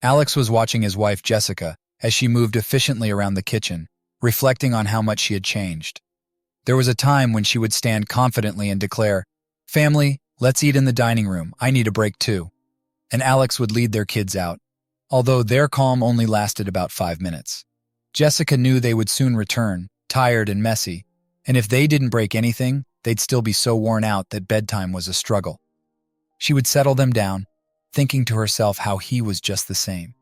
Alex was watching his wife Jessica as she moved efficiently around the kitchen, reflecting on how much she had changed. There was a time when she would stand confidently and declare, "Family, let's eat in the dining room. I need a break too." And Alex would lead their kids out, although their calm only lasted about 5 minutes. Jessica knew they would soon return, tired and messy, and if they didn't break anything, they'd still be so worn out that bedtime was a struggle. She would settle them down, thinking to herself how he was just the same.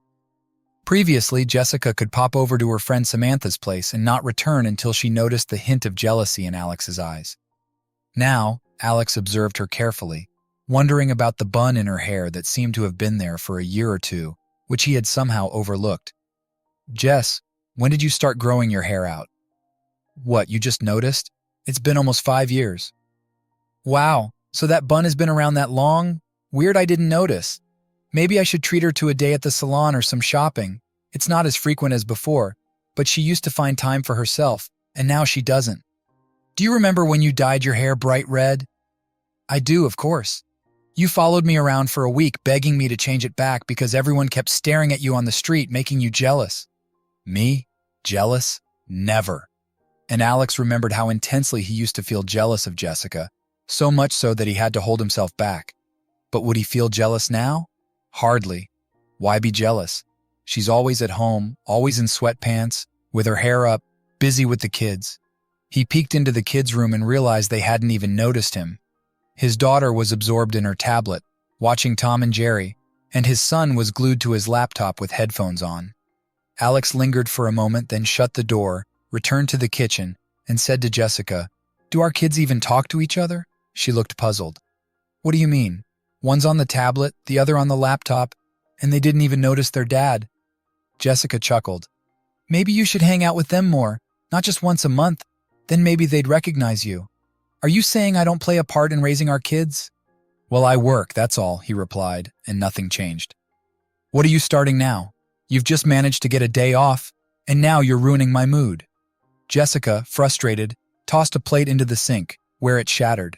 Previously, Jessica could pop over to her friend Samantha's place and not return until she noticed the hint of jealousy in Alex's eyes. Now, Alex observed her carefully, wondering about the bun in her hair that seemed to have been there for a year or two, which he had somehow overlooked. "Jess, when did you start growing your hair out?" "What, you just noticed? It's been almost 5 years." "Wow, so that bun has been around that long? Weird I didn't notice. Maybe I should treat her to a day at the salon or some shopping. It's not as frequent as before, but she used to find time for herself, and now she doesn't." "Do you remember when you dyed your hair bright red?" "I do, of course. You followed me around for a week begging me to change it back because everyone kept staring at you on the street, making you jealous." "Me? Jealous? Never." And Alex remembered how intensely he used to feel jealous of Jessica, so much so that he had to hold himself back. But would he feel jealous now? Hardly. Why be jealous? She's always at home, always in sweatpants, with her hair up, busy with the kids. He peeked into the kids' room and realized they hadn't even noticed him. His daughter was absorbed in her tablet, watching Tom and Jerry, and his son was glued to his laptop with headphones on. Alex lingered for a moment, then shut the door, returned to the kitchen, and said to Jessica, "Do our kids even talk to each other?" She looked puzzled. "What do you mean? One's on the tablet, the other on the laptop, and they didn't even notice their dad." Jessica chuckled. "Maybe you should hang out with them more, not just once a month. Then maybe they'd recognize you." "Are you saying I don't play a part in raising our kids?" "Well, I work, that's all," he replied, and nothing changed. "What are you starting now? You've just managed to get a day off, and now you're ruining my mood." Jessica, frustrated, tossed a plate into the sink, where it shattered.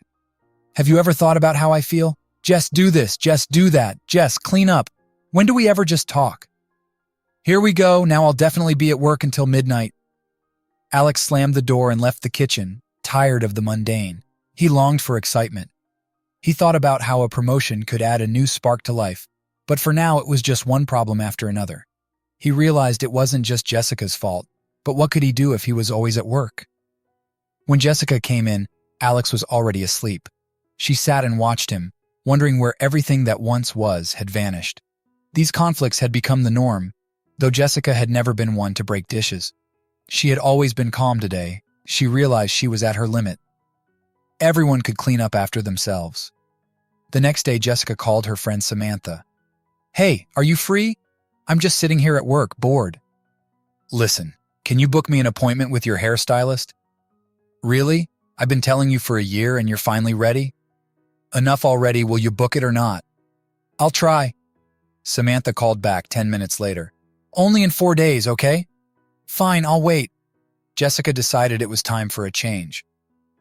"Have you ever thought about how I feel? Jess, do this. Jess, do that. Jess, clean up. When do we ever just talk?" "Here we go. Now I'll definitely be at work until midnight." Alex slammed the door and left the kitchen, tired of the mundane. He longed for excitement. He thought about how a promotion could add a new spark to life, but for now it was just one problem after another. He realized it wasn't just Jessica's fault, but what could he do if he was always at work? When Jessica came in, Alex was already asleep. She sat and watched him, wondering where everything that once was had vanished. These conflicts had become the norm, though Jessica had never been one to break dishes. She had always been calm today. She realized she was at her limit. Everyone could clean up after themselves. The next day, Jessica called her friend Samantha. "Hey, are you free? I'm just sitting here at work, bored." "Listen, can you book me an appointment with your hairstylist?" "Really? I've been telling you for a year and you're finally ready?" "Enough already, will you book it or not?" "I'll try." Samantha called back 10 minutes later. "Only in 4 days, okay?" "Fine, I'll wait." Jessica decided it was time for a change.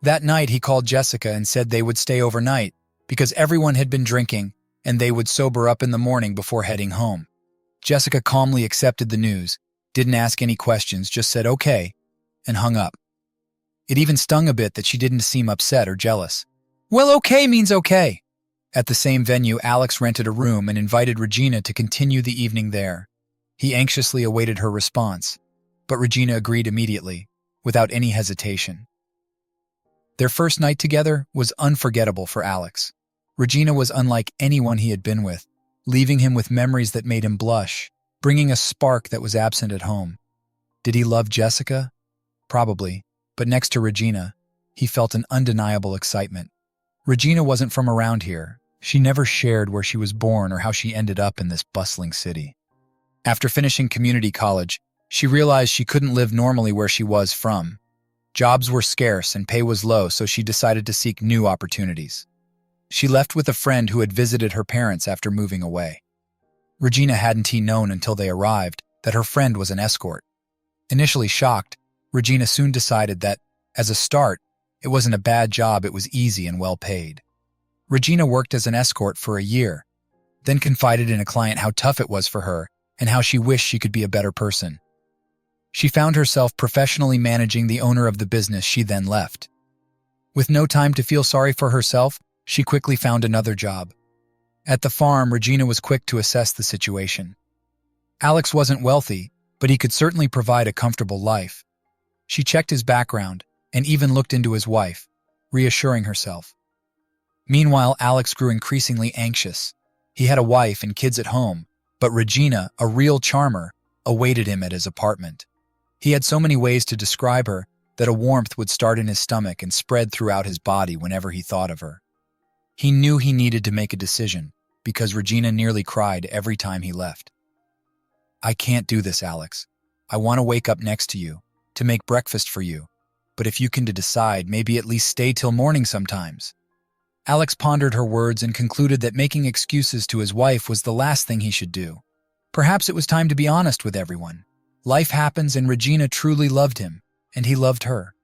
That night, he called Jessica and said they would stay overnight because everyone had been drinking and they would sober up in the morning before heading home. Jessica calmly accepted the news, didn't ask any questions, just said okay, and hung up. It even stung a bit that she didn't seem upset or jealous. Well, okay means okay. At the same venue, Alex rented a room and invited Regina to continue the evening there. He anxiously awaited her response, but Regina agreed immediately, without any hesitation. Their first night together was unforgettable for Alex. Regina was unlike anyone he had been with, leaving him with memories that made him blush, bringing a spark that was absent at home. Did he love Jessica? Probably, but next to Regina, he felt an undeniable excitement. Regina wasn't from around here. She never shared where she was born or how she ended up in this bustling city. After finishing community college, she realized she couldn't live normally where she was from. Jobs were scarce and pay was low, so she decided to seek new opportunities. She left with a friend who had visited her parents after moving away. Regina hadn't known until they arrived that her friend was an escort. Initially shocked, Regina soon decided that, as a start, it wasn't a bad job, it was easy and well paid. Regina worked as an escort for a year, then confided in a client how tough it was for her and how she wished she could be a better person. She found herself professionally managing the owner of the business she then left. With no time to feel sorry for herself, she quickly found another job. At the farm, Regina was quick to assess the situation. Alex wasn't wealthy, but he could certainly provide a comfortable life. She checked his background and even looked into his wife, reassuring herself. Meanwhile, Alex grew increasingly anxious. He had a wife and kids at home, but Regina, a real charmer, awaited him at his apartment. He had so many ways to describe her that a warmth would start in his stomach and spread throughout his body whenever he thought of her. He knew he needed to make a decision, because Regina nearly cried every time he left. "I can't do this, Alex. I want to wake up next to you, to make breakfast for you, but if you can decide, maybe at least stay till morning sometimes." Alex pondered her words and concluded that making excuses to his wife was the last thing he should do. Perhaps it was time to be honest with everyone. Life happens, and Regina truly loved him, and he loved her.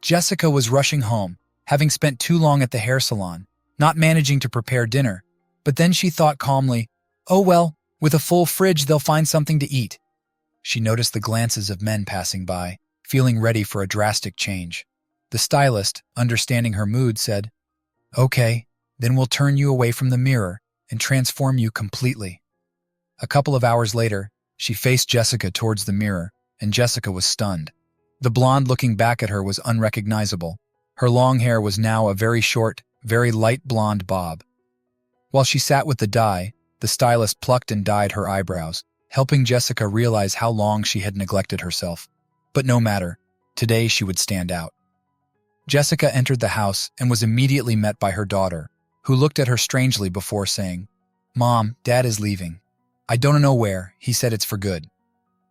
Jessica was rushing home, having spent too long at the hair salon, not managing to prepare dinner, but then she thought calmly, "Oh well, with a full fridge they'll find something to eat." She noticed the glances of men passing by, feeling ready for a drastic change. The stylist, understanding her mood, said, "Okay, then we'll turn you away from the mirror and transform you completely." A couple of hours later, she faced Jessica towards the mirror, and Jessica was stunned. The blonde looking back at her was unrecognizable. Her long hair was now a very short, very light blonde bob. While she sat with the dye, the stylist plucked and dyed her eyebrows, helping Jessica realize how long she had neglected herself. But no matter, today she would stand out. Jessica entered the house and was immediately met by her daughter, who looked at her strangely before saying, "Mom, Dad is leaving. I don't know where. He said it's for good."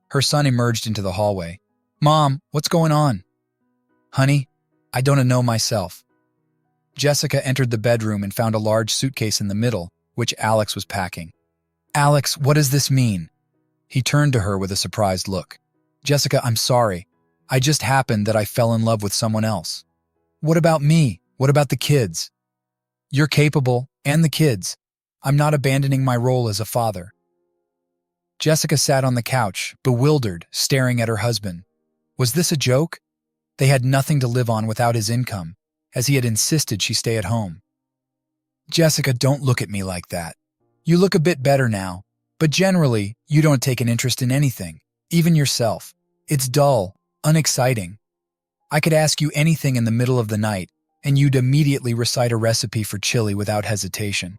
Her son emerged into the hallway. "Mom, what's going on?" "Honey, I don't know myself." Jessica entered the bedroom and found a large suitcase in the middle, which Alex was packing. "Alex, what does this mean?" He turned to her with a surprised look. "Jessica, I'm sorry. I just happened that I fell in love with someone else." "What about me? What about the kids?" "You're capable, and the kids. I'm not abandoning my role as a father." Jessica sat on the couch, bewildered, staring at her husband. Was this a joke? They had nothing to live on without his income, as he had insisted she stay at home. "Jessica, don't look at me like that. You look a bit better now, but generally, you don't take an interest in anything, even yourself. It's dull, unexciting. I could ask you anything in the middle of the night, and you'd immediately recite a recipe for chili without hesitation."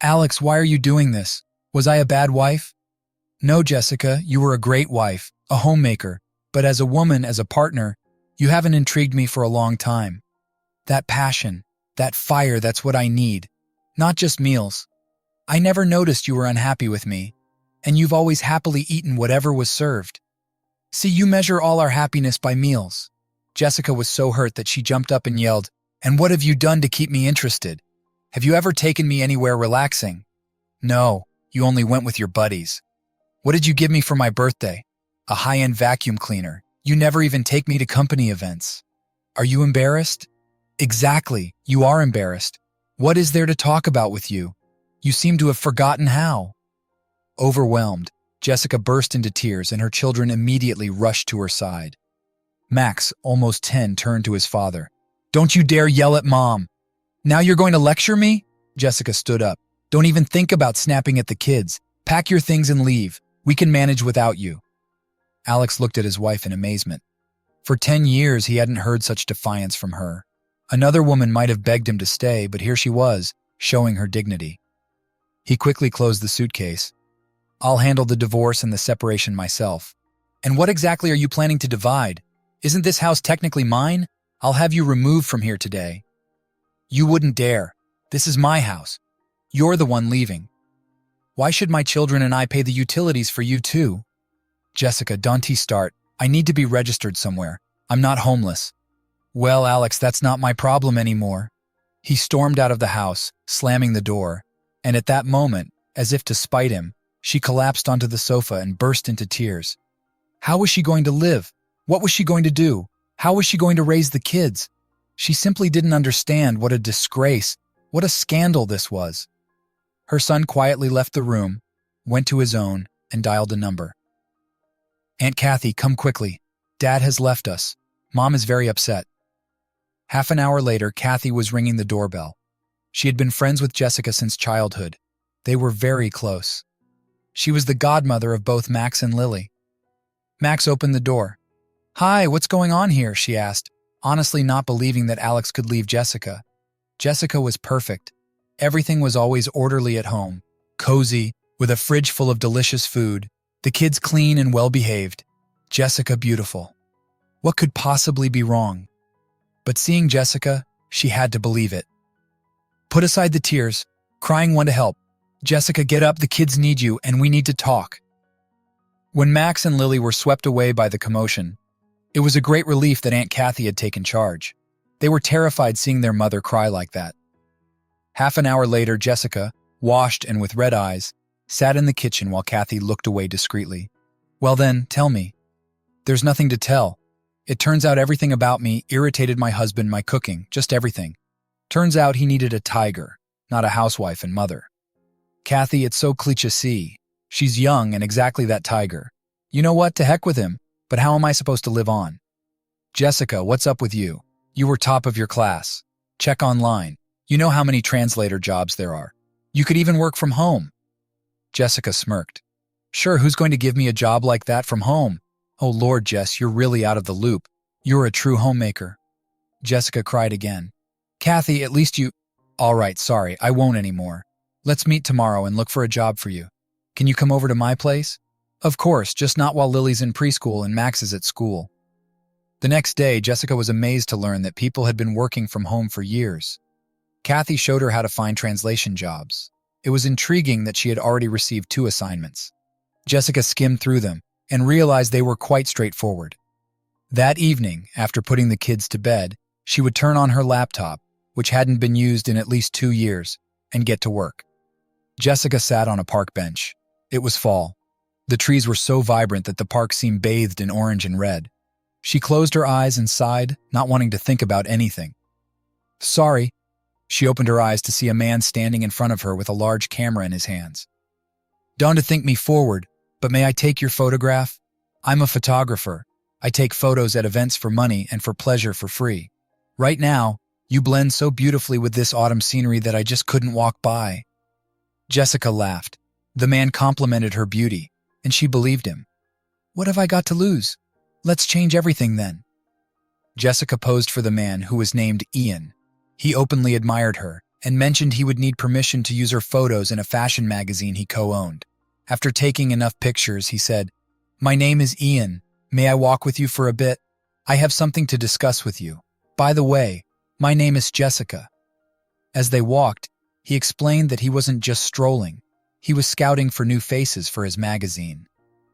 "Alex, why are you doing this? Was I a bad wife?" "No, Jessica, you were a great wife, a homemaker, but as a woman, as a partner, you haven't intrigued me for a long time. That passion, that fire, that's what I need. Not just meals. I never noticed you were unhappy with me, and you've always happily eaten whatever was served. See, you measure all our happiness by meals." Jessica was so hurt that she jumped up and yelled, "And what have you done to keep me interested? Have you ever taken me anywhere relaxing?" "No, you only went with your buddies." "What did you give me for my birthday?" "A high-end vacuum cleaner. You never even take me to company events." "Are you embarrassed?" "Exactly, you are embarrassed. What is there to talk about with you? You seem to have forgotten how." Overwhelmed, Jessica burst into tears and her children immediately rushed to her side. Max, almost 10, turned to his father. "Don't you dare yell at Mom. Now you're going to lecture me?" Jessica stood up. "Don't even think about snapping at the kids. Pack your things and leave. We can manage without you." Alex looked at his wife in amazement. For 10 years, he hadn't heard such defiance from her. Another woman might have begged him to stay, but here she was, showing her dignity. He quickly closed the suitcase. "I'll handle the divorce and the separation myself." "And what exactly are you planning to divide? Isn't this house technically mine? I'll have you removed from here today." "You wouldn't dare. This is my house. You're the one leaving. Why should my children and I pay the utilities for you too?" "Jessica, don't start. I need to be registered somewhere. I'm not homeless." "Well, Alex, that's not my problem anymore." He stormed out of the house, slamming the door, and at that moment, as if to spite him, she collapsed onto the sofa and burst into tears. How was she going to live? What was she going to do? How was she going to raise the kids? She simply didn't understand what a disgrace, what a scandal this was. Her son quietly left the room, went to his own, and dialed a number. "Aunt Kathy, come quickly. Dad has left us. Mom is very upset." Half an hour later, Kathy was ringing the doorbell. She had been friends with Jessica since childhood. They were very close. She was the godmother of both Max and Lily. Max opened the door. "Hi, what's going on here?" she asked, honestly not believing that Alex could leave Jessica. Jessica was perfect. Everything was always orderly at home, cozy, with a fridge full of delicious food, the kids clean and well-behaved. Jessica beautiful. What could possibly be wrong? But seeing Jessica, she had to believe it. "Put aside the tears. Crying want to help. Jessica, get up, the kids need you, and we need to talk." When Max and Lily were swept away by the commotion, it was a great relief that Aunt Kathy had taken charge. They were terrified seeing their mother cry like that. Half an hour later, Jessica, washed and with red eyes, sat in the kitchen while Kathy looked away discreetly. "Well then, tell me." "There's nothing to tell. It turns out everything about me irritated my husband, my cooking, just everything. Turns out he needed a tiger, not a housewife and mother." "Kathy, it's so cliché. She's young and exactly that tiger. You know what, to heck with him, but how am I supposed to live on?" "Jessica, what's up with you? You were top of your class. Check online. You know how many translator jobs there are. You could even work from home." Jessica smirked. "Sure, who's going to give me a job like that from home? Oh Lord, Jess, you're really out of the loop. You're a true homemaker." Jessica cried again. "Kathy, at least you—" "All right, sorry, I won't anymore. Let's meet tomorrow and look for a job for you. Can you come over to my place?" "Of course, just not while Lily's in preschool and Max is at school." The next day, Jessica was amazed to learn that people had been working from home for years. Kathy showed her how to find translation jobs. It was intriguing that she had already received 2 assignments. Jessica skimmed through them and realized they were quite straightforward. That evening, after putting the kids to bed, she would turn on her laptop, which hadn't been used in at least 2 years, and get to work. Jessica sat on a park bench. It was fall. The trees were so vibrant that the park seemed bathed in orange and red. She closed her eyes and sighed, not wanting to think about anything. "Sorry." She opened her eyes to see a man standing in front of her with a large camera in his hands. "Don't to think me forward, but may I take your photograph? I'm a photographer. I take photos at events for money and for pleasure for free. Right now, you blend so beautifully with this autumn scenery that I just couldn't walk by." Jessica laughed. The man complimented her beauty, and she believed him. "What have I got to lose? Let's change everything then." Jessica posed for the man, who was named Ian. He openly admired her and mentioned he would need permission to use her photos in a fashion magazine he co-owned. After taking enough pictures, he said, "My name is Ian. May I walk with you for a bit? I have something to discuss with you. By the way, my name is Jessica." As they walked, he explained that he wasn't just strolling. He was scouting for new faces for his magazine.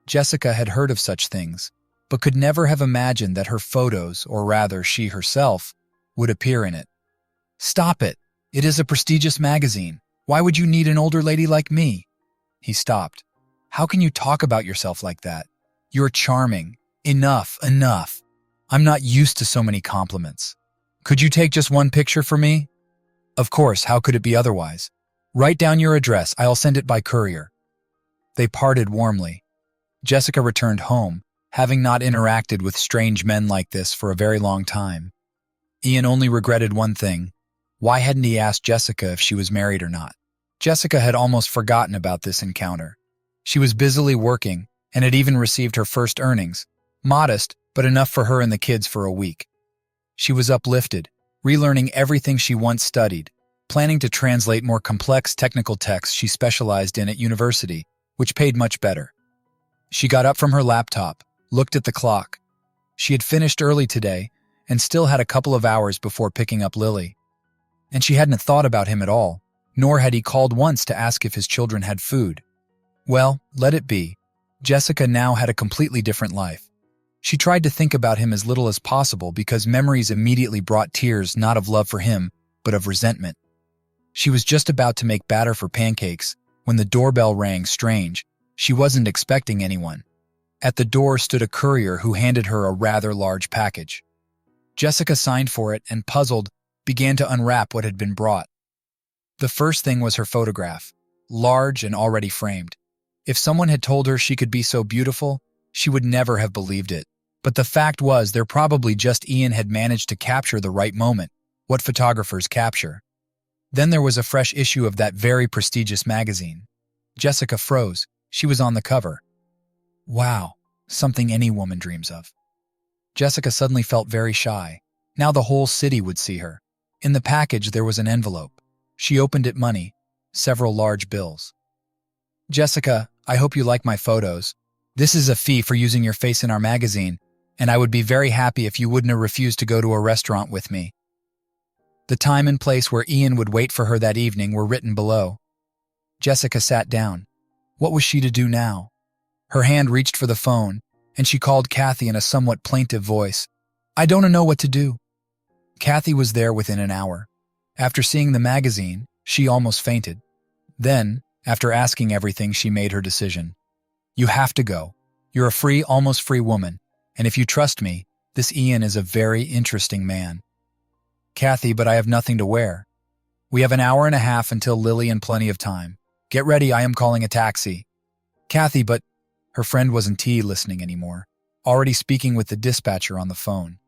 Jessica had heard of such things, but could never have imagined that her photos, or rather she herself, would appear in it. "Stop it. It is a prestigious magazine. Why would you need an older lady like me?" He stopped. "How can you talk about yourself like that? You're charming. Enough, enough. I'm not used to so many compliments. Could you take just one picture for me?" "Of course, how could it be otherwise? Write down your address, I'll send it by courier." They parted warmly. Jessica returned home, having not interacted with strange men like this for a very long time. Ian only regretted one thing. Why hadn't he asked Jessica if she was married or not? Jessica had almost forgotten about this encounter. She was busily working and had even received her first earnings, modest, but enough for her and the kids for a week. She was uplifted, relearning everything she once studied, planning to translate more complex technical texts she specialized in at university, which paid much better. She got up from her laptop, looked at the clock. She had finished early today and still had a couple of hours before picking up Lily. And she hadn't thought about him at all, nor had he called once to ask if his children had food. Well, let it be. Jessica now had a completely different life. She tried to think about him as little as possible because memories immediately brought tears not of love for him, but of resentment. She was just about to make batter for pancakes when the doorbell rang. Strange, she wasn't expecting anyone. At the door stood a courier who handed her a rather large package. Jessica signed for it and, puzzled, began to unwrap what had been brought. The first thing was her photograph, large and already framed. If someone had told her she could be so beautiful, she would never have believed it. But the fact was, there probably just Ian had managed to capture the right moment, what photographers capture. Then there was a fresh issue of that very prestigious magazine. Jessica froze. She was on the cover. Wow, something any woman dreams of. Jessica suddenly felt very shy. Now the whole city would see her. In the package there was an envelope. She opened it. Money, several large bills. Jessica, I hope you like my photos. This is a fee for using your face in our magazine, and I would be very happy if you wouldn't have refused to go to a restaurant with me. The time and place where Ian would wait for her that evening were written below. Jessica sat down. What was she to do now? Her hand reached for the phone, and she called Kathy in a somewhat plaintive voice. I don't know what to do. Kathy was there within an hour. After seeing the magazine, she almost fainted. Then, after asking everything, she made her decision. You have to go. You're a free, almost free woman, and if you trust me, this Ian is a very interesting man. Kathy, but I have nothing to wear. We have an hour and a half until Lily and plenty of time. Get ready, I am calling a taxi. Kathy, but her friend wasn't listening anymore, already speaking with the dispatcher on the phone.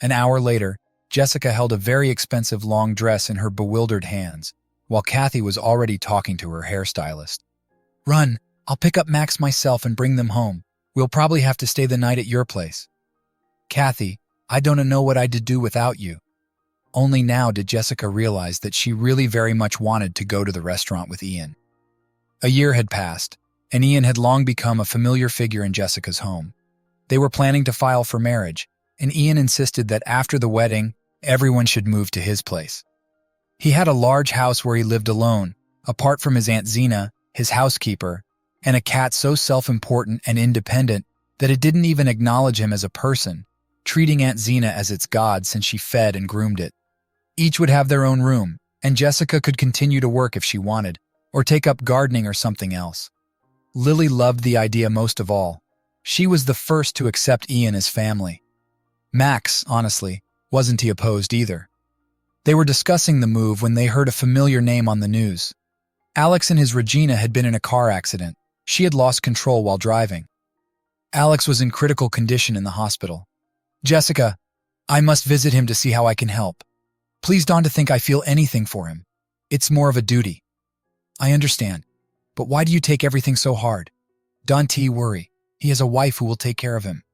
An hour later, Jessica held a very expensive long dress in her bewildered hands, while Kathy was already talking to her hairstylist. Run, I'll pick up Max myself and bring them home. We'll probably have to stay the night at your place. Kathy, I don't know what I'd do without you. Only now did Jessica realize that she really very much wanted to go to the restaurant with Ian. A year had passed, and Ian had long become a familiar figure in Jessica's home. They were planning to file for marriage, and Ian insisted that after the wedding, everyone should move to his place. He had a large house where he lived alone, apart from his Aunt Zena, his housekeeper, and a cat so self-important and independent that it didn't even acknowledge him as a person, treating Aunt Zena as its god since she fed and groomed it. Each would have their own room, and Jessica could continue to work if she wanted, or take up gardening or something else. Lily loved the idea most of all. She was the first to accept Ian as family. Max, honestly, wasn't he opposed either. They were discussing the move when they heard a familiar name on the news. Alex and his Regina had been in a car accident. She had lost control while driving. Alex was in critical condition in the hospital. Jessica, I must visit him to see how I can help. Please don't think I feel anything for him. It's more of a duty. I understand, but why do you take everything so hard? Don't worry, he has a wife who will take care of him.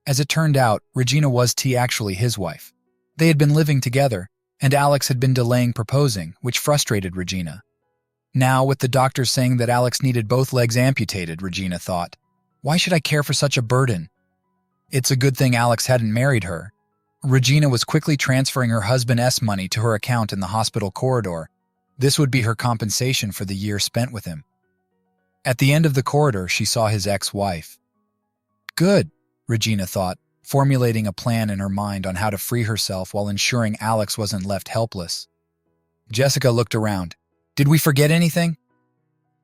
As it turned out, Regina was actually his wife. They had been living together, and Alex had been delaying proposing, which frustrated Regina. Now, with the doctors saying that Alex needed both legs amputated, Regina thought, why should I care for such a burden? It's a good thing Alex hadn't married her. Regina was quickly transferring her husband's money to her account in the hospital corridor. This would be her compensation for the year spent with him. At the end of the corridor, she saw his ex-wife. Good, Regina thought, formulating a plan in her mind on how to free herself while ensuring Alex wasn't left helpless. Jessica looked around. Did we forget anything?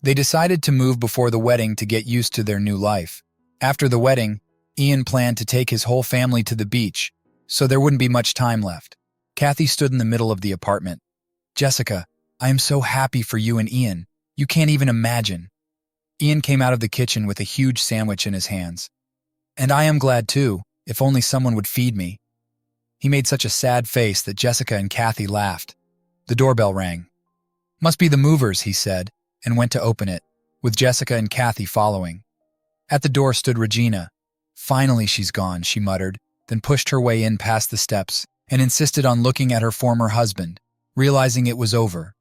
They decided to move before the wedding to get used to their new life. After the wedding, Ian planned to take his whole family to the beach, so there wouldn't be much time left. Kathy stood in the middle of the apartment. Jessica, I am so happy for you and Ian. You can't even imagine. Ian came out of the kitchen with a huge sandwich in his hands. And I am glad too, if only someone would feed me. He made such a sad face that Jessica and Kathy laughed. The doorbell rang. Must be the movers, he said, and went to open it, with Jessica and Kathy following. At the door stood Regina. Finally she's gone, she muttered, then pushed her way in past the steps and insisted on looking at her former husband, realizing it was over.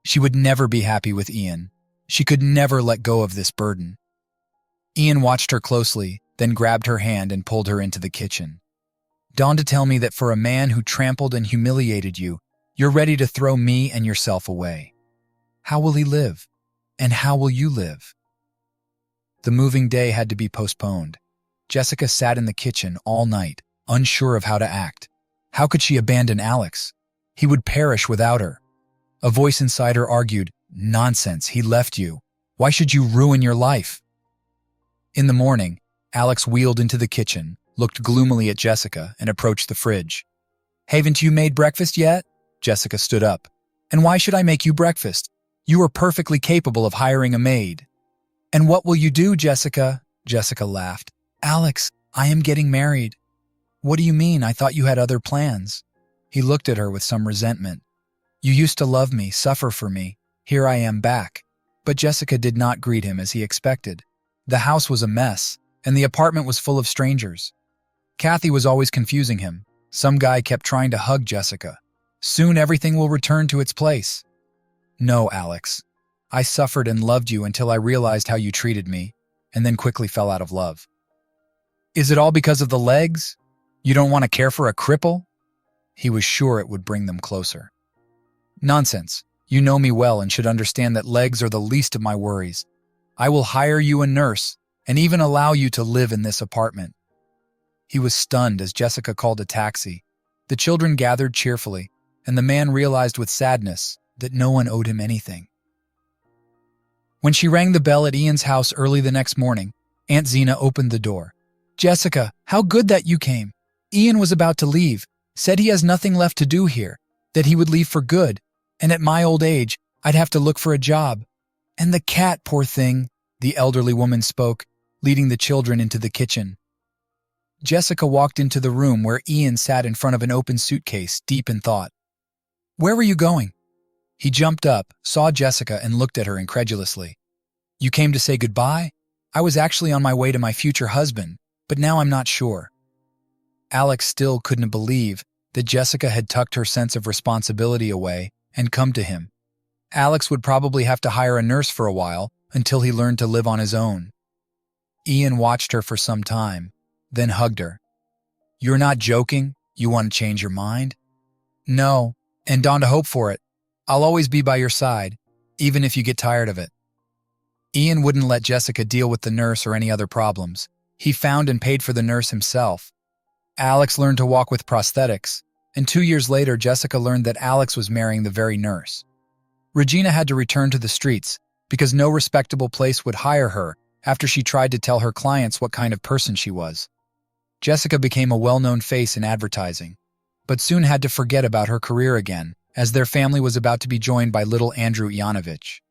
She would never be happy with Ian. She could never let go of this burden. Ian watched her closely, then grabbed her hand and pulled her into the kitchen. Dawn to tell me that for a man who trampled and humiliated you, you're ready to throw me and yourself away. How will he live? And how will you live? The moving day had to be postponed. Jessica sat in the kitchen all night, unsure of how to act. How could she abandon Alex? He would perish without her. A voice inside her argued, Nonsense, he left you. Why should you ruin your life? In the morning, Alex wheeled into the kitchen, looked gloomily at Jessica, and approached the fridge. Haven't you made breakfast yet? Jessica stood up. And why should I make you breakfast? You are perfectly capable of hiring a maid. "And what will you do, Jessica?" Jessica laughed. "Alex, I am getting married." "What do you mean? I thought you had other plans." He looked at her with some resentment. "You used to love me, suffer for me. Here I am back." But Jessica did not greet him as he expected. The house was a mess, and the apartment was full of strangers. Kathy was always confusing him. Some guy kept trying to hug Jessica. "Soon everything will return to its place." "No, Alex. I suffered and loved you until I realized how you treated me, and then quickly fell out of love." "Is it all because of the legs? You don't want to care for a cripple?" He was sure it would bring them closer. "Nonsense. You know me well and should understand that legs are the least of my worries. I will hire you a nurse and even allow you to live in this apartment." He was stunned as Jessica called a taxi. The children gathered cheerfully, and the man realized with sadness that no one owed him anything. When she rang the bell at Ian's house early the next morning, Aunt Zena opened the door. "Jessica, how good that you came. Ian was about to leave, said he has nothing left to do here, that he would leave for good, and at my old age, I'd have to look for a job. And the cat, poor thing," the elderly woman spoke, leading the children into the kitchen. Jessica walked into the room where Ian sat in front of an open suitcase, deep in thought. "Where were you going?" He jumped up, saw Jessica, and looked at her incredulously. "You came to say goodbye? I was actually on my way to my future husband, but now I'm not sure." Alex still couldn't believe that Jessica had tucked her sense of responsibility away and come to him. Alex would probably have to hire a nurse for a while until he learned to live on his own. Ian watched her for some time, then hugged her. "You're not joking? You want to change your mind?" "No, and don't hope for it. I'll always be by your side, even if you get tired of it." Ian wouldn't let Jessica deal with the nurse or any other problems. He found and paid for the nurse himself. Alex learned to walk with prosthetics, and 2 years later, Jessica learned that Alex was marrying the very nurse. Regina had to return to the streets because no respectable place would hire her after she tried to tell her clients what kind of person she was. Jessica became a well-known face in advertising, but soon had to forget about her career again, as their family was about to be joined by little Andrew Ivanovich.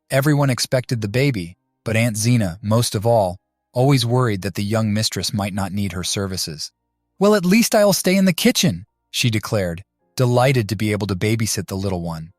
Everyone expected the baby, but Aunt Zena, most of all, always worried that the young mistress might not need her services. "Well, at least I'll stay in the kitchen," she declared, delighted to be able to babysit the little one.